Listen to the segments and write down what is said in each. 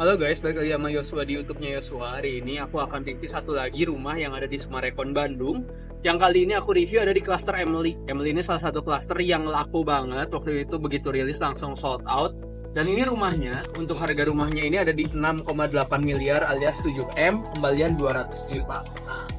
Halo guys, balik lagi sama Yosua di YouTube-nya Yosua. Hari ini aku akan review satu lagi rumah yang ada di Summarecon, Bandung. Yang kali ini aku review ada di klaster Emily. Emily ini salah satu klaster yang laku banget. Waktu itu begitu rilis langsung sold out. Dan ini rumahnya, untuk harga rumahnya ini ada di 6,8 miliar alias 7M, kembalian 200 juta. Nah,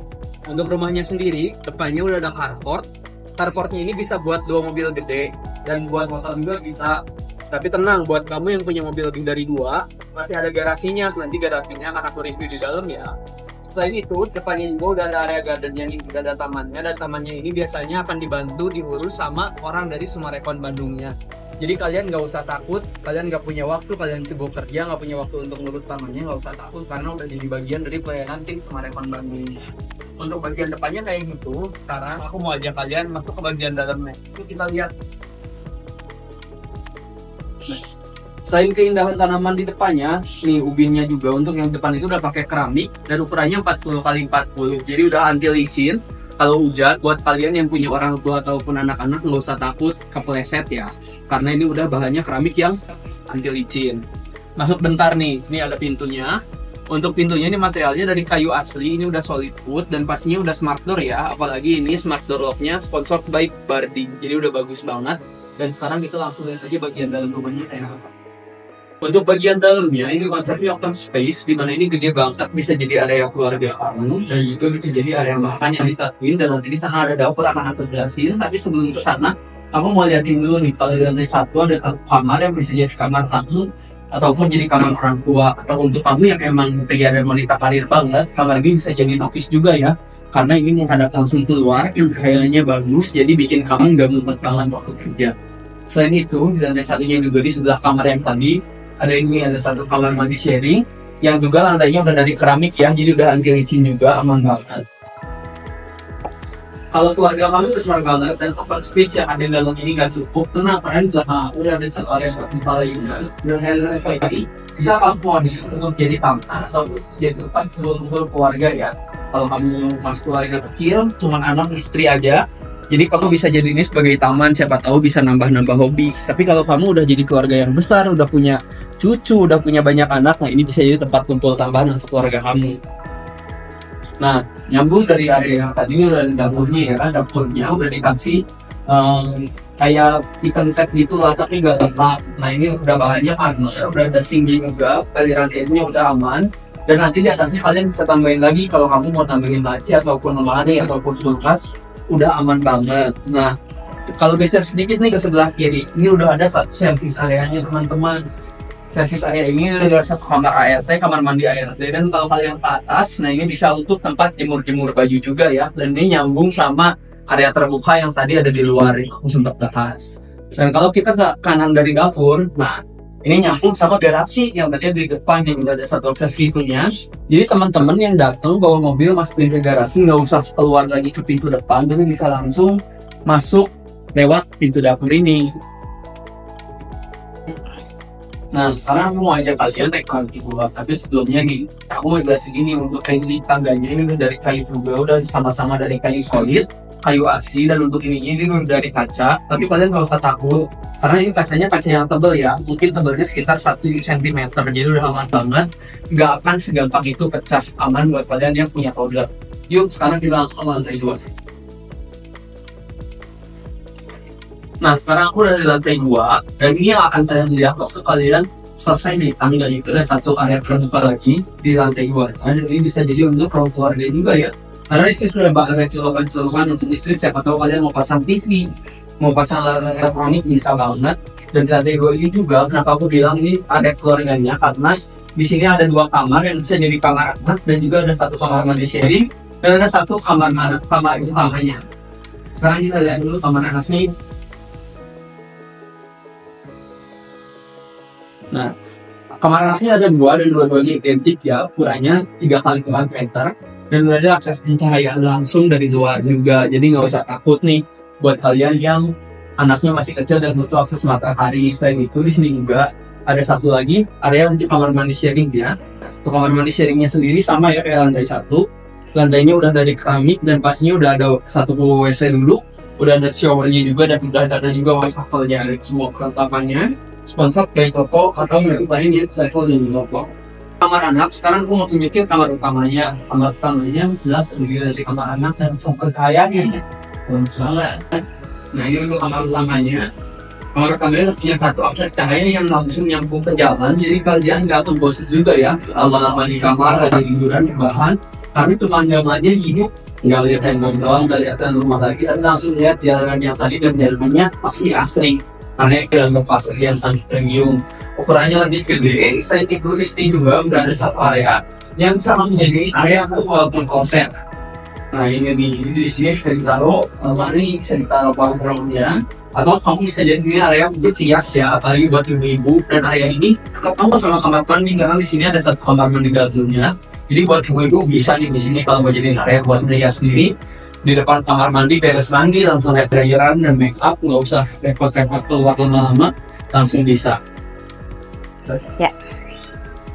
untuk rumahnya sendiri, depannya udah ada carport. Carportnya ini bisa buat 2 mobil gede dan buat motor juga bisa. Tapi tenang, buat kamu yang punya mobil lebih dari 2, masih ada garasinya. Nanti garasinya akan aku review di dalam ya. Selain itu, depannya juga udah ada area gardennya nih, udah ada tamannya. Dan tamannya ini biasanya akan dibantu diurus sama orang dari Summarecon Bandungnya. Jadi kalian nggak usah takut, kalian nggak punya waktu, kalian sibuk kerja, nggak punya waktu untuk ngurus tamannya, nggak usah takut karena udah jadi bagian dari pelayanan tim Summarecon Bandung. Untuk bagian depannya kayak gitu. Sekarang aku mau ajak kalian masuk ke bagian dalamnya. Yuk kita lihat. Selain keindahan tanaman di depannya, nih ubinnya juga untuk yang depan itu udah pakai keramik dan ukurannya 40 x 40. Jadi udah anti licin. Kalau hujan, buat kalian yang punya orang tua ataupun anak-anak nggak usah takut kepleset ya. Karena ini udah bahannya keramik yang anti licin. Masuk bentar nih, ini ada pintunya. Untuk pintunya ini materialnya dari kayu asli, ini udah solid wood dan pastinya udah smart door ya. Apalagi ini smart door lock-nya sponsored by Barding. Jadi udah bagus banget. Dan sekarang kita langsung lihat aja bagian dalam rumahnya kayak apa. Untuk bagian dalamnya ini konsepnya open space, di mana ini gede banget, bisa jadi area keluarga kamu dan juga bisa jadi area makan yang disatuin. Dan nanti di sana ada dapur akan aku jelasin. Tapi sebelum ke sana, aku mau liatin dulu nih, kalau di lantai 1 ada satu kamar yang bisa jadi kamar tamu ataupun jadi kamar orang tua. Atau untuk kamu yang emang pria dan wanita karir banget, kamar ini bisa jadi office juga ya. Karena ini menghadap langsung keluar, yang cahayanya bagus, jadi bikin kamu nggak mumet banget waktu kerja. Selain itu, di lantai satunya juga di sebelah kamar yang tadi, ada satu kamar mandi sharing, yang juga lantainya udah dari keramik ya, jadi udah anti licin juga, aman banget. Kalau keluarga kamu besar banget dan open space yang ada di dalam ini nggak cukup, tenang, karena di belakang udah ada satu area yang terbuka juga. Dan HLFI bisa kamu modif untuk jadi taman atau jadi tempat kumpul keluarga ya. Kalau kamu masih keluarga kecil, cuma anak istri aja, jadi kamu bisa jadi ini sebagai taman, siapa tahu bisa nambah-nambah hobi. Tapi kalau kamu udah jadi keluarga yang besar, udah punya cucu, udah punya banyak anak, nah ini bisa jadi tempat kumpul tambahan untuk keluarga kamu. Nah, nyambung dari area yang tadi udah ada dapurnya ya, dapurnya udah dikasih kayak kitchen set gitu lah, tapi nggak lengkap. Nah ini udah bahannya partner, udah ada sinking juga, tali rantainya udah aman. Dan nanti di atasnya kalian bisa tambahin lagi kalau kamu mau tambahin laci ataupun lemari ataupun kulkas, udah aman banget. Nah, kalau geser sedikit nih ke sebelah kiri, ini udah ada satu service areanya teman-teman. Service area ini ada satu kamar ART, kamar mandi ART, dan kalau kalian ke atas, nah ini bisa untuk tempat jemur-jemur baju juga ya. Dan ini nyambung sama area terbuka yang tadi ada di luar yang aku sempat bahas. Dan kalau kita ke kanan dari dapur, nah ini nyambung sama garasi yang tadi di depan yang udah ada satu akses pintunya. Jadi teman-teman yang datang bawa mobil masukin ke garasi, nggak usah keluar lagi ke pintu depan, tapi bisa langsung masuk lewat pintu dapur ini. Nah, sekarang aku mau ajak kalian naik ke lantai 2. Tapi sebelumnya nih, aku mau jelasin ini untuk kayu di tangganya ini udah dari kayu juga, udah sama-sama dari kayu solid, kayu asli, dan untuk ini udah dari kaca. Tapi kalian nggak usah takut, karena ini kacanya kaca yang tebal ya, mungkin tebalnya sekitar 1 cm, jadi udah aman banget, nggak akan segampang itu pecah. Aman buat kalian yang punya toddler. Yuk, sekarang kita ke lantai 2. Nah, sekarang aku udah di lantai 2, dan ini yang akan saya lihat waktu kalian selesai naik tangga. Itu ada satu area terbuka lagi di lantai 2, dan ini bisa jadi untuk ruang keluarga juga ya. Karena di situ ada banyak celupan-celupan untuk listrik, siapa tahu kalian mau pasang TV, mau pasang alat elektronik bisa banget. Dan di lantai 2 ini juga, kenapa aku bilang ini ada keluarganya, karena di sini ada 2 kamar yang bisa jadi kamar anak, dan juga ada satu kamar mandi sharing, dan ada satu kamar utamanya. Sekarang kita lihat dulu kamar anak nih. Nah, kamar anaknya ada 2 dan dua-duanya identik ya, ukurannya 3 x 4 meter. Dan udah ada akses pencahayaan langsung dari luar juga, jadi nggak usah takut nih buat kalian yang anaknya masih kecil dan butuh akses matahari. Selain itu di sini juga ada satu lagi area untuk kamar mandi sharing ya. Untuk kamar mandi sharingnya sendiri sama ya kayak lantai 1. Lantainya udah dari keramik dan pastinya udah ada satu WC dulu, udah ada showernya juga, dan udah ada juga wastafel-nya, ada semua perlengkapannya. Sponsor kayak toko atau merek lain ya, saya dan toko. kamar anak. Sekarang aku mau tunjukin kamar utamanya. Kamar utamanya jelas terdiri dari kamar anak dan sumber cahayanya. Nah ini dulu kamar utamanya. Kamar utamanya punya satu akses cahaya yang langsung nyambung ke jalan. Jadi kalian gak akan bosan juga ya. Lama-lama di kamar ada hiburan bahan. Tapi pemandangannya hidup. Nggak lihat handphone doang, nggak lihat rumah lagi, tapi langsung lihat jalanan yang tadi dan jalanannya masih asri. Karena dalam pasar yang sangat premium. Ukurannya lebih gede, selain itu di sini juga udah ada satu area yang sangat menjadi area walaupun konser. Nah ini di sini bisa ditaruh lemari, bisa ditaruh backgroundnya, atau kamu bisa jadi ini area untuk hias ya, apalagi buat ibu-ibu. Dan area ini ketemu sama kamar mandi karena di sini ada satu kamar mandi dalamnya. Jadi buat ibu-ibu bisa nih di sini kalau mau jadi area buat hias sendiri. Di depan kamar mandi beres mandi langsung hair dryeran dan make up, nggak usah repot-repot keluar lama-lama, langsung bisa. Ya.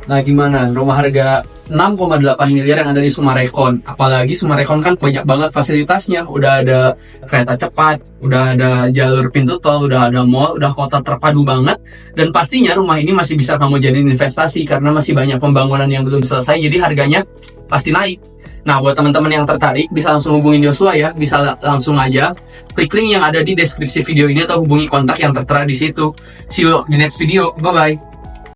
Nah gimana rumah harga 6,8 miliar yang ada di Summarecon, apalagi Summarecon kan banyak banget fasilitasnya, udah ada kereta cepat, udah ada jalur pintu tol, udah ada mall, udah kota terpadu banget. Dan pastinya rumah ini masih bisa kamu jadiin investasi karena masih banyak pembangunan yang belum selesai, jadi harganya pasti naik. Nah buat teman-teman yang tertarik bisa langsung hubungin Joshua ya, bisa langsung aja klik link yang ada di deskripsi video ini atau hubungi kontak yang tertera di situ. See you di next video, bye bye.